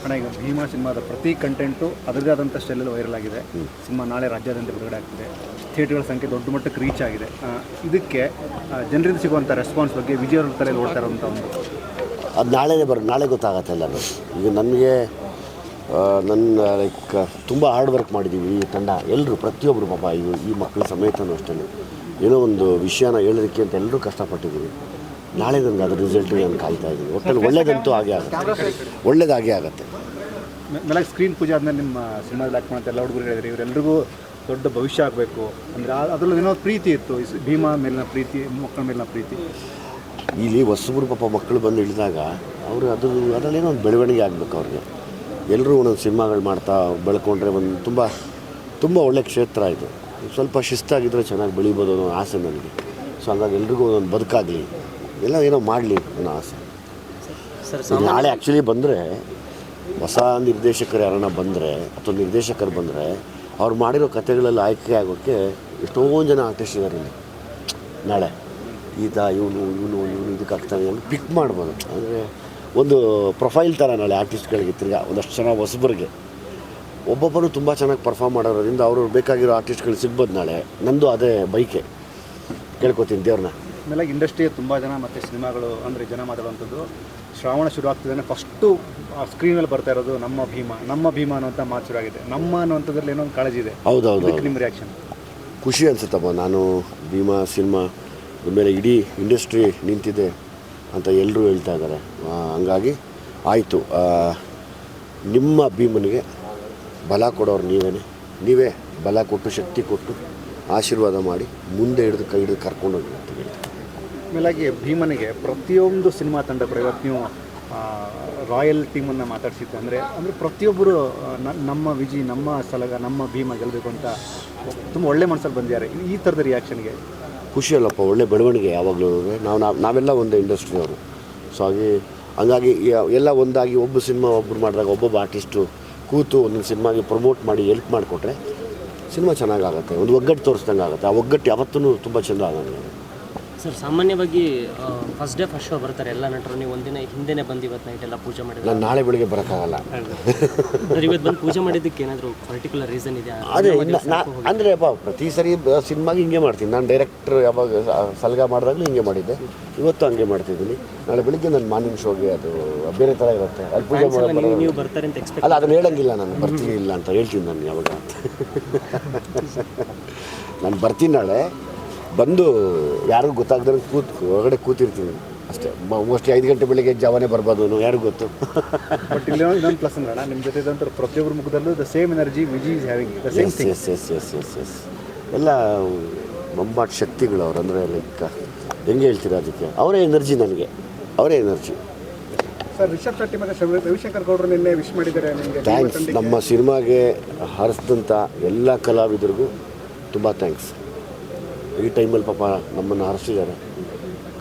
ಅಣ್ಣ ಈಗ ಭೀಮಾ ಸಿನಿಮಾದ ಪ್ರತಿ ಕಂಟೆಂಟು ಅದರದೇ ಆದಂಥ ಸ್ಟೈಲಲ್ಲಿ ವೈರಲ್ ಆಗಿದೆ. ಸಿನಿಮಾ ನಾಳೆ ರಾಜ್ಯಾದ್ಯಂತ ಬಿಡುಗಡೆ ಆಗ್ತಿದೆ. ಥಿಯೇಟರ್ಗಳ ಸಂಖ್ಯೆ ದೊಡ್ಡ ಮಟ್ಟಕ್ಕೆ ರೀಚ್ ಆಗಿದೆ. ಇದಕ್ಕೆ ಜನರಿಂದ ಸಿಗುವಂಥ ರೆಸ್ಪಾನ್ಸ್ ಬಗ್ಗೆ ವಿಜಯ್ ಅವ್ರ ತಲೆಯಲ್ಲಿ ಓಡ್ತಾ ಇರೋಂಥ ಒಂದು ಅದು ನಾಳೆ ಗೊತ್ತಾಗತ್ತೆ ಎಲ್ಲರೂ. ಈಗ ನನಗೆ ಲೈಕ್ ತುಂಬ ಹಾರ್ಡ್ ವರ್ಕ್ ಮಾಡಿದ್ದೀವಿ ಈ ತಂಡ ಎಲ್ಲರೂ, ಪ್ರತಿಯೊಬ್ಬರು ಪಾಪ ಈ ಮಕ್ಕಳ ಸಮೇತನೂ ಅಷ್ಟೇ ಏನೋ ಒಂದು ವಿಷಯನ ಹೇಳೋದಕ್ಕೆ ಅಂತ ಎಲ್ಲರೂ ಕಷ್ಟಪಟ್ಟಿದ್ದೀವಿ. ನಾಳೆ ನನಗೆ ಅದ್ರ ರಿಸಲ್ಟ್ ನಾನು ಕಾಯ್ತಾ ಇದ್ದೀನಿ. ಒಟ್ಟಲ್ಲಿ ಒಳ್ಳೇದಂತೂ ಒಳ್ಳೇದಾಗೇ ಆಗುತ್ತೆ. ಮೇಲೆ ಸ್ಕ್ರೀನ್ ಪೂಜೆ ಆದಮೇಲೆ ನಿಮ್ಮ ಸಿನಿಮಾದಲ್ಲಿ ಆ್ಯಕ್ಟ್ ಮಾಡ್ತಾ ಎಲ್ಲ ಹುಡುಗರು ಹೇಳಿದ್ರಿ ಇವರೆಲ್ಲರಿಗೂ ದೊಡ್ಡ ಭವಿಷ್ಯ ಆಗಬೇಕು ಅಂದರೆ ಅದರಲ್ಲಿ ಏನೋ ಪ್ರೀತಿ ಇತ್ತು, ಭೀಮಾ ಮೇಲಿನ ಪ್ರೀತಿ, ಮಕ್ಕಳ ಮೇಲಿನ ಪ್ರೀತಿ. ಇಲ್ಲಿ ಹೊಸಬ್ರು ಪಾಪ ಮಕ್ಕಳು ಬಂದು ಇಳಿದಾಗ ಅವರು ಅದರಲ್ಲೇನೋ ಒಂದು ಬೆಳವಣಿಗೆ ಆಗಬೇಕು ಅವ್ರಿಗೆ. ಎಲ್ಲರೂ ಒಂದೊಂದು ಸಿನಿಮಾಗಳು ಮಾಡ್ತಾ ಬೆಳ್ಕೊಂಡ್ರೆ ಒಂದು ತುಂಬ ಒಳ್ಳೆಯ ಕ್ಷೇತ್ರ ಇದು. ಸ್ವಲ್ಪ ಶಿಸ್ತಾಗಿದ್ದರೆ ಚೆನ್ನಾಗಿ ಬೆಳಿಬೋದು ಅನ್ನೋ ಆಸೆ ನನಗೆ. ಸೊ ಹಂಗಾಗಿ ಎಲ್ರಿಗೂ ಒಂದೊಂದು ಬದುಕಾಗಲಿ, ಎಲ್ಲ ಏನೋ ಮಾಡಲಿ ಅನ್ನೋ ಆಸೆ. ನಾಳೆ ಆ್ಯಕ್ಚುಲಿ ಬಂದರೆ ಹೊಸ ನಿರ್ದೇಶಕರು ಯಾರನ್ನ ಬಂದರೆ ಅಥವಾ ನಿರ್ದೇಶಕರು ಬಂದರೆ ಅವ್ರು ಮಾಡಿರೋ ಕಥೆಗಳಲ್ಲಿ ಆಯ್ಕೆ ಆಗೋಕ್ಕೆ ಎಷ್ಟೊಂದು ಜನ ಆರ್ಟಿಸ್ಟ್ ಇದ್ದಾರೆ ಇಲ್ಲಿ. ನಾಳೆ ಇವನು ಇದಕ್ಕೆ ಆಗ್ತಾನೆ ಅಂತ ಪಿಕ್ ಮಾಡ್ಬೋದು. ಅಂದರೆ ಒಂದು ಪ್ರೊಫೈಲ್ ಥರ ನಾಳೆ ಆರ್ಟಿಸ್ಟ್ಗಳಿಗೆ ತಿರ್ಗಾ ಒಂದಷ್ಟು ಜನ ಹೊಸಬರಿಗೆ ಒಬ್ಬೊಬ್ಬರು ತುಂಬ ಚೆನ್ನಾಗಿ ಪರ್ಫಾರ್ಮ್ ಮಾಡೋದ್ರಿಂದ ಅವರು ಬೇಕಾಗಿರೋ ಆರ್ಟಿಸ್ಟ್ಗಳು ಸಿಗ್ಬೋದು ನಾಳೆ. ನಂದು ಅದೇ ಬೈಕೆ ಕೇಳ್ಕೊತೀನಿ ದೇವ್ರನ್ನ. ಆಮೇಲೆ ಇಂಡಸ್ಟ್ರಿ ತುಂಬ ಜನ ಮತ್ತು ಸಿನಿಮಾಗಳು ಅಂದರೆ ಜನ ಮಾತಾಡುವಂಥದ್ದು ಶ್ರಾವಣ ಶುರು ಆಗ್ತಿದ್ದಾನೆ ಫಸ್ಟು ಸ್ಕ್ರೀನಲ್ಲಿ ಬರ್ತಾ ಇರೋದು ನಮ್ಮ ಭೀಮಾ ಅನ್ನೋಂಥ ಮಾತು ಶುರು ಆಗಿದೆ. ನಮ್ಮ ಅನ್ನೋಂಥದ್ರಲ್ಲಿ ಏನೋ ಒಂದು ಕಾಳಜಿ ಇದೆ. ಹೌದೌದು. ನಿಮ್ಮ ರಿಯಾಕ್ಷನ್? ಖುಷಿ ಅನಿಸುತ್ತಪ್ಪ. ನಾನು ಭೀಮಾ ಸಿನಿಮಾ ಮೇಲೆ ಇಡೀ ಇಂಡಸ್ಟ್ರಿ ನಿಂತಿದೆ ಅಂತ ಎಲ್ಲರೂ ಹೇಳ್ತಾ ಇದ್ದಾರೆ. ಹಂಗಾಗಿ ಆಯಿತು, ನಿಮ್ಮ ಭೀಮನಿಗೆ ಬಲ ಕೊಡೋರು ನೀವೇ ಬಲ ಕೊಟ್ಟು ಶಕ್ತಿ ಕೊಟ್ಟು ಆಶೀರ್ವಾದ ಮಾಡಿ ಮುಂದೆ ಕೈ ಹಿಡಿದು ಕರ್ಕೊಂಡೋಗಿ ಅಂತ ಹೇಳ್ತೀನಿ. ಮೇಲಾಗಿ ಭೀಮನಿಗೆ ಪ್ರತಿಯೊಂದು ಸಿನಿಮಾ ತಂಡ ಇವತ್ತು ನೀವು ರಾಯಲ್ ಟೀಮನ್ನು ಮಾತಾಡಿಸಿದ್ದು ಅಂದರೆ ಪ್ರತಿಯೊಬ್ಬರು ನಮ್ಮ ವಿಜಿ, ನಮ್ಮ ಸಲಗ, ನಮ್ಮ ಭೀಮ ಗೆಲ್ಲಬೇಕು ಅಂತ ತುಂಬ ಒಳ್ಳೆ ಮನಸ್ಸಲ್ಲಿ ಬಂದಿದ್ದಾರೆ. ಈ ಥರದ ರಿಯಾಕ್ಷನ್ಗೆ ಖುಷಿ ಅಲ್ಲಪ್ಪ, ಒಳ್ಳೆ ಬೆಳವಣಿಗೆ. ಯಾವಾಗಲೂ ನಾವೆಲ್ಲ ಒಂದೇ ಇಂಡಸ್ಟ್ರಿಯವರು. ಸೊ ಹಂಗಾಗಿ ಎಲ್ಲ ಒಂದಾಗಿ ಒಬ್ಬ ಸಿನಿಮಾ ಒಬ್ಬರು ಮಾಡಿದಾಗ ಒಬ್ಬೊಬ್ಬ ಆರ್ಟಿಸ್ಟು ಕೂತು ಒಂದೊಂದು ಸಿನಿಮಾಗೆ ಪ್ರಮೋಟ್ ಮಾಡಿ ಹೆಲ್ಪ್ ಮಾಡಿಕೊಟ್ರೆ ಸಿನಿಮಾ ಚೆನ್ನಾಗಾಗುತ್ತೆ, ಒಂದು ಒಗ್ಗಟ್ಟು ತೋರಿಸ್ದಂಗೆ ಆಗುತ್ತೆ. ಆ ಒಗ್ಗಟ್ಟು ಯಾವತ್ತೂ ತುಂಬ ಚೆಂದ ಆಗೋದು. ಸರ್, ಸಾಮಾನ್ಯವಾಗಿ ಫಸ್ಟ್ ಡೇ ಫಸ್ಟ್ ಶೋ ಬರ್ತಾರೆ ಎಲ್ಲ ನಟರು. ನೀವು ಒಂದಿನ ಹಿಂದೆನೇ ಬಂದು ಇವತ್ತು ನೈಟ್ ಎಲ್ಲ ಪೂಜೆ ಮಾಡಿದ್ರೆ ನಾನು ನಾಳೆ ಬೆಳಿಗ್ಗೆ ಬರೋಕ್ಕಾಗಲ್ಲ. ಇವತ್ತು ಬಂದು ಪೂಜೆ ಮಾಡಿದ್ದಕ್ಕೆ ಏನಾದರೂ ಪರ್ಟಿಕ್ಯುಲರ್ ರೀಸನ್ ಇದೆಯಾ? ಅದೇ ಅಂದರೆ ಪ್ರತಿ ಸರಿ ಸಿನಿಮಾಗೆ ಹಿಂಗೆ ಮಾಡ್ತೀನಿ. ನಾನು ಡೈರೆಕ್ಟ್ರ್ ಯಾವಾಗ ಸಲಗ ಮಾಡಿದಾಗಲೂ ಹಿಂಗೆ ಮಾಡಿದ್ದೆ, ಇವತ್ತು ಹಂಗೆ ಮಾಡ್ತಿದ್ದೀನಿ. ನಾಳೆ ಬೆಳಿಗ್ಗೆ ನನ್ನ ಮಾರ್ನಿಂಗ್ ಶೋಗೆ ಅದು ಬೇರೆ ಥರ ಇರುತ್ತೆ. ಅಲ್ಲಿ ಪೂಜೆ ಮಾಡೋದು ನೀವು ಬರ್ತಾರೆ ಅಂತ ಎಕ್ಸ್ಪೆಕ್ಟ್ ಅಲ್ಲ, ಅದನ್ನು ಹೇಳಂಗಿಲ್ಲ. ನಾನು ಬರ್ತೀನಿ ಇಲ್ಲ ಅಂತ ಹೇಳ್ತೀನಿ ನಾನು ಯಾವಾಗ ಅಂತ. ನಾನು ಬರ್ತೀನಿ ನಾಳೆ, ಬಂದು ಯಾರಿಗೂ ಗೊತ್ತಾಗ್ದಂಗೆ ಹೊರಗಡೆ ಕೂತಿರ್ತೀನಿ ಅಷ್ಟೇ. ಮೋಸ್ಟ್ಲಿ 5 ಗಂಟೆ ಬೆಳಿಗ್ಗೆ ಜಾವನೇ ಬರ್ಬೋದು, ಯಾರಿಗೂ ಗೊತ್ತು. ಬಟ್ ಇಲ್ಲಿ ಇನ್ನೊಂದು ಪ್ಲಸ್ ಅಂದ್ರೆ ನಿಮ್ಮ ಜೊತೆ ಇದ್ದಂಥ ಪ್ರತಿಯೊಬ್ಬರ ಮುಖದಲ್ಲೂ the same energy Viji is having the same thing. Yes ಎಲ್ಲ ಬೊಂಬಾಟ್ ಶಕ್ತಿಗಳು ಅವ್ರು. ಅಂದರೆ ಲೈಕ್ ಹೆಂಗೆ ಹೇಳ್ತೀರಾ ಅದಕ್ಕೆ, ಅವರೇ ಎನರ್ಜಿ, ನನಗೆ ಅವರೇ ಎನರ್ಜಿ. ಸರ್, ರಿಷಬ್ ಶೆಟ್ಟಿ ಮತ್ತು ರವಿಶಂಕರ್ ಗೌಡರು ನಿನ್ನೆ ವಿಶ್ ಮಾಡಿದ್ದಾರೆ ನಿಮಗೆ. ಥ್ಯಾಂಕ್ಸ್. ನಮ್ಮ ಸಿನಿಮಾಗೆ ಹರಿಸಿದಂಥ ಎಲ್ಲ ಕಲಾವಿದರಿಗೂ ತುಂಬ ಥ್ಯಾಂಕ್ಸ್. ಈ ಟೈಮಲ್ಲಿ ಪಾಪ ನಮ್ಮನ್ನು ಹರಿಸಿದ್ದಾರೆ.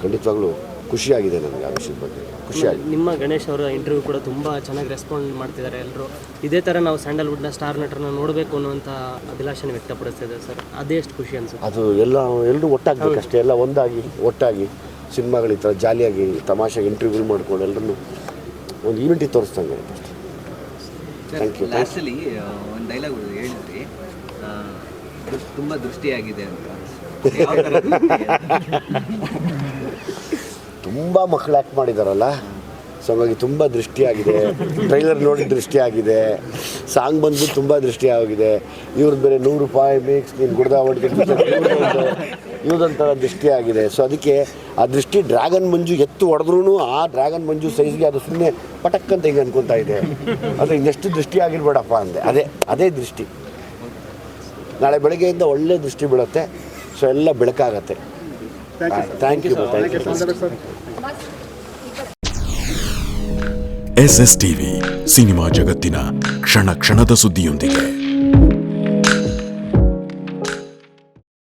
ಖಂಡಿತವಾಗ್ಲೂ ಖುಷಿಯಾಗಿದೆ ನನಗೆ ಆ ವಿಷಯದ ಬಗ್ಗೆ, ಖುಷಿಯಾಗಿದೆ. ನಿಮ್ಮ ಗಣೇಶ್ ಅವರ ಇಂಟರ್ವ್ಯೂ ಕೂಡ ತುಂಬ ಚೆನ್ನಾಗಿ ರೆಸ್ಪಾಂಡ್ ಮಾಡ್ತಿದ್ದಾರೆ ಎಲ್ಲರೂ. ಇದೇ ಥರ ನಾವು ಸ್ಯಾಂಡಲ್ವುಡ್ನ ಸ್ಟಾರ್ ನಟರನ್ನ ನೋಡಬೇಕು ಅನ್ನುವಂಥ ಅಭಿಲಾಷೆನ ವ್ಯಕ್ತಪಡಿಸ್ತಿದ್ದಾರೆ ಸರ್. ಅದೇ ಎಷ್ಟು ಖುಷಿ ಅನಿಸುತ್ತೆ. ಅದು ಎಲ್ಲರೂ ಒಟ್ಟಾಗಬೇಕು ಅಷ್ಟೇ. ಎಲ್ಲ ಒಟ್ಟಾಗಿ ಸಿನಿಮಾಗಳು ಈ ಥರ ಜಾಲಿಯಾಗಿ ತಮಾಷೆಗೆ ಇಂಟರ್ವ್ಯೂ ಮಾಡ್ಕೊಂಡು ಎಲ್ಲರನ್ನು ಒಂದು ಈವೆಂಟಿಗೆ ತೋರಿಸ್ದಂಗೆ. Thank you. ಲಾಸ್ಟಲ್ಲಿ ಒಂದು ಡೈಲಾಗ್ ಹೇಳಿದ್ರಿ, ತುಂಬ ದೃಷ್ಟಿಯಾಗಿದೆ ಅಂತ. ತುಂಬ ಮಕ್ಕಳು ಆ್ಯಕ್ಟ್ ಮಾಡಿದಾರಲ್ಲ, ಸೊ ಹಾಗಾಗಿ ತುಂಬ ದೃಷ್ಟಿಯಾಗಿದೆ. ಟ್ರೈಲರ್ ನೋಡಿ ದೃಷ್ಟಿಯಾಗಿದೆ, ಸಾಂಗ್ ಬಂದು ತುಂಬ ದೃಷ್ಟಿಯಾಗಿದೆ. ಇವ್ರದ್ದು ಬೇರೆ 100 ರೂಪಾಯಿ ಮೇಕ್ಸ್ ನೀನು ಗುಡ್ದ ಹೊಡ್ಗೆ ಇವ್ರದಂಥರ ದೃಷ್ಟಿಯಾಗಿದೆ. ಸೊ ಅದಕ್ಕೆ ಆ ದೃಷ್ಟಿ ಡ್ರ್ಯಾಗನ್ ಮಂಜು ಎತ್ತು ಹೊಡೆದ್ರೂ ಆ ಡ್ರ್ಯಾಗನ್ ಮಂಜು ಸೈಜ್ಗೆ ಅದು ಸುಮ್ಮನೆ ಪಟಕ್ಕಂತ ಹಿಂಗೆ ಅನ್ಕೊತಾ ಇದೆ. ಅದು ಇನ್ನೆಷ್ಟು ದೃಷ್ಟಿ ಆಗಿರ್ಬೇಡಪ್ಪ ಅಂದೆ. ಅದೇ ದೃಷ್ಟಿ. ನಾಳೆ ಬೆಳಗ್ಗೆಯಿಂದ ಒಳ್ಳೆ ದೃಷ್ಟಿ ಬೀಳುತ್ತೆ. ಸೊ ಎಲ್ಲ ಬೆಳಕಾಗತ್ತೆ. Thank you. SS TV, cinema ಜಗತ್ತಿನ ಕ್ಷಣ ಕ್ಷಣದ ಸುದ್ದಿಯೊಂದಿಗೆ.